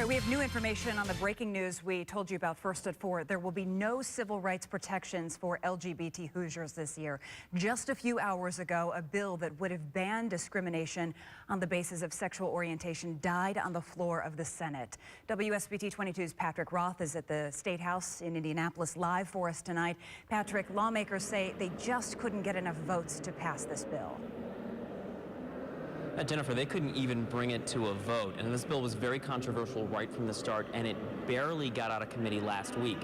right, we have new information on the breaking news we told you about first at 4. There will be no civil rights protections for LGBT Hoosiers this year. Just a few hours ago, a bill that would have banned discrimination on the basis of sexual orientation died on the floor of the Senate. WSBT 22's Patrick Roth is at the State House in Indianapolis live for us tonight. Patrick, lawmakers say they just couldn't get enough votes to pass this bill. Jennifer, they couldn't even bring it to a vote, and this bill was very controversial right from the start, and it barely got out of committee last week.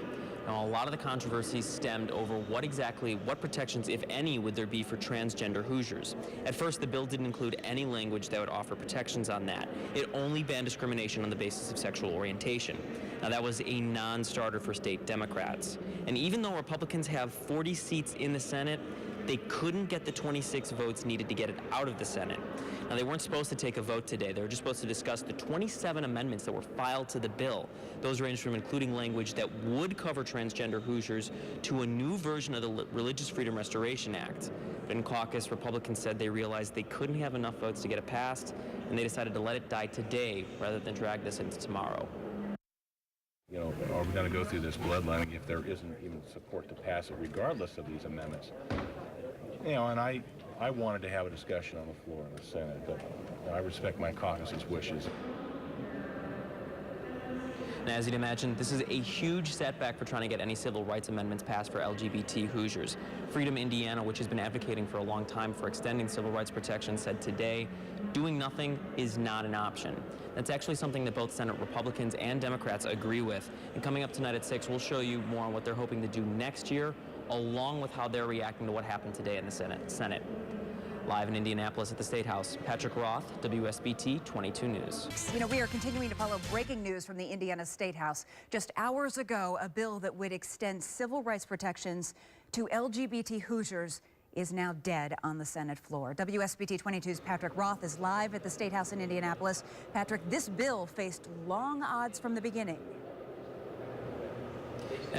Now, a lot of the controversy stemmed over what protections, if any, would there be for transgender Hoosiers. At first, the bill didn't include any language that would offer protections on that. It only banned discrimination on the basis of sexual orientation. Now, that was a non-starter for state Democrats. And even though Republicans have 40 seats in the Senate, they couldn't get the 26 votes needed to get it out of the Senate. Now, they weren't supposed to take a vote today. They were just supposed to discuss the 27 amendments that were filed to the bill. Those ranged from including language that would cover transgender Hoosiers to a new version of the Religious Freedom Restoration Act. But in caucus, Republicans said they realized they couldn't have enough votes to get it passed, and they decided to let it die today rather than drag this into tomorrow. You know, are we going to go through this bloodline if there isn't even support to pass it regardless of these amendments? You know, and I wanted to have a discussion on the floor in the Senate, but I respect my caucus's wishes. And as you'd imagine, this is a huge setback for trying to get any civil rights amendments passed for LGBT Hoosiers. Freedom Indiana, which has been advocating for a long time for extending civil rights protection, said today, doing nothing is not an option. That's actually something that both Senate Republicans and Democrats agree with. And coming up tonight at 6, we'll show you more on what they're hoping to do next year, along with how they're reacting to what happened today in the Senate. Live in Indianapolis at the State House, Patrick Roth, WSBT 22 News. You know, we are continuing to follow breaking news from the Indiana State House. Just hours ago, a bill that would extend civil rights protections to LGBT Hoosiers is now dead on the Senate floor. WSBT 22's Patrick Roth is live at the State House in Indianapolis. Patrick, this bill faced long odds from the beginning.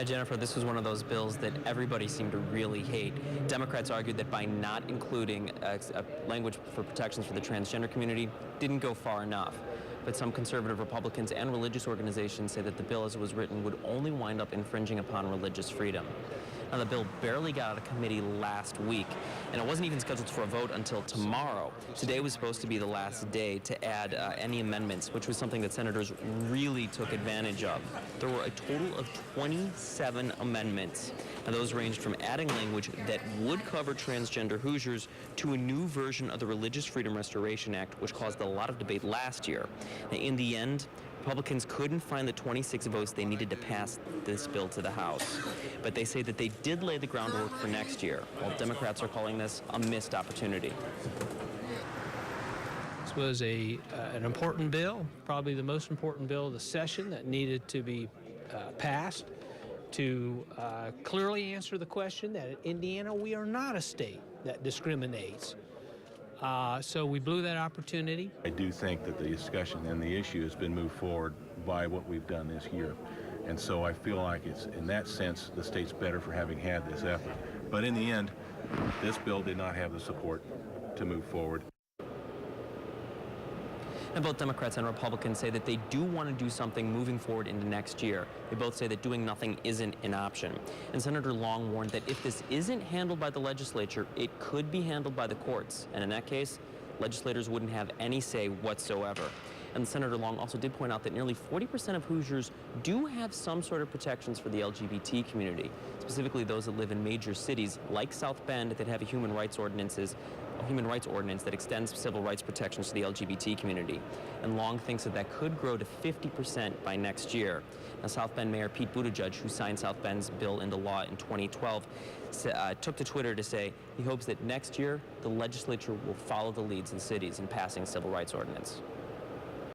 Jennifer, this was one of those bills that everybody seemed to really hate. Democrats argued that by not including a language for protections for the transgender community didn't go far enough. But some conservative Republicans and religious organizations say that the bill as it was written would only wind up infringing upon religious freedom. Now, the bill barely got out of committee last week, and it wasn't even scheduled for a vote until tomorrow. Today was supposed to be the last day to add any amendments, which was something that senators really took advantage of. There were a total of 27 amendments. Now, those ranged from adding language that would cover transgender Hoosiers to a new version of the Religious Freedom Restoration Act, which caused a lot of debate last year. Now, in the end, Republicans couldn't find the 26 votes they needed to pass this bill to the House. But they say that they did lay the groundwork for next year, while Democrats are calling this a missed opportunity. This was an important bill, probably the most important bill of the session that needed to be passed to clearly answer the question that in Indiana we are not a state that discriminates. So we blew that opportunity. I do think that the discussion and the issue has been moved forward by what we've done this year. And so I feel like it's, in that sense, the state's better for having had this effort. But in the end, this bill did not have the support to move forward. And both Democrats and Republicans say that they do want to do something moving forward into next year. They both say that doing nothing isn't an option. And Senator Long warned that if this isn't handled by the legislature, it could be handled by the courts. And in that case, legislators wouldn't have any say whatsoever. And Senator Long also did point out that nearly 40% of Hoosiers do have some sort of protections for the LGBT community, specifically those that live in major cities like South Bend that have a human rights ordinance that extends civil rights protections to the LGBT community. And Long thinks that that could grow to 50% by next year. Now, South Bend Mayor Pete Buttigieg, who signed South Bend's bill into law in 2012, took to Twitter to say he hopes that next year the legislature will follow the leads in cities in passing civil rights ordinance.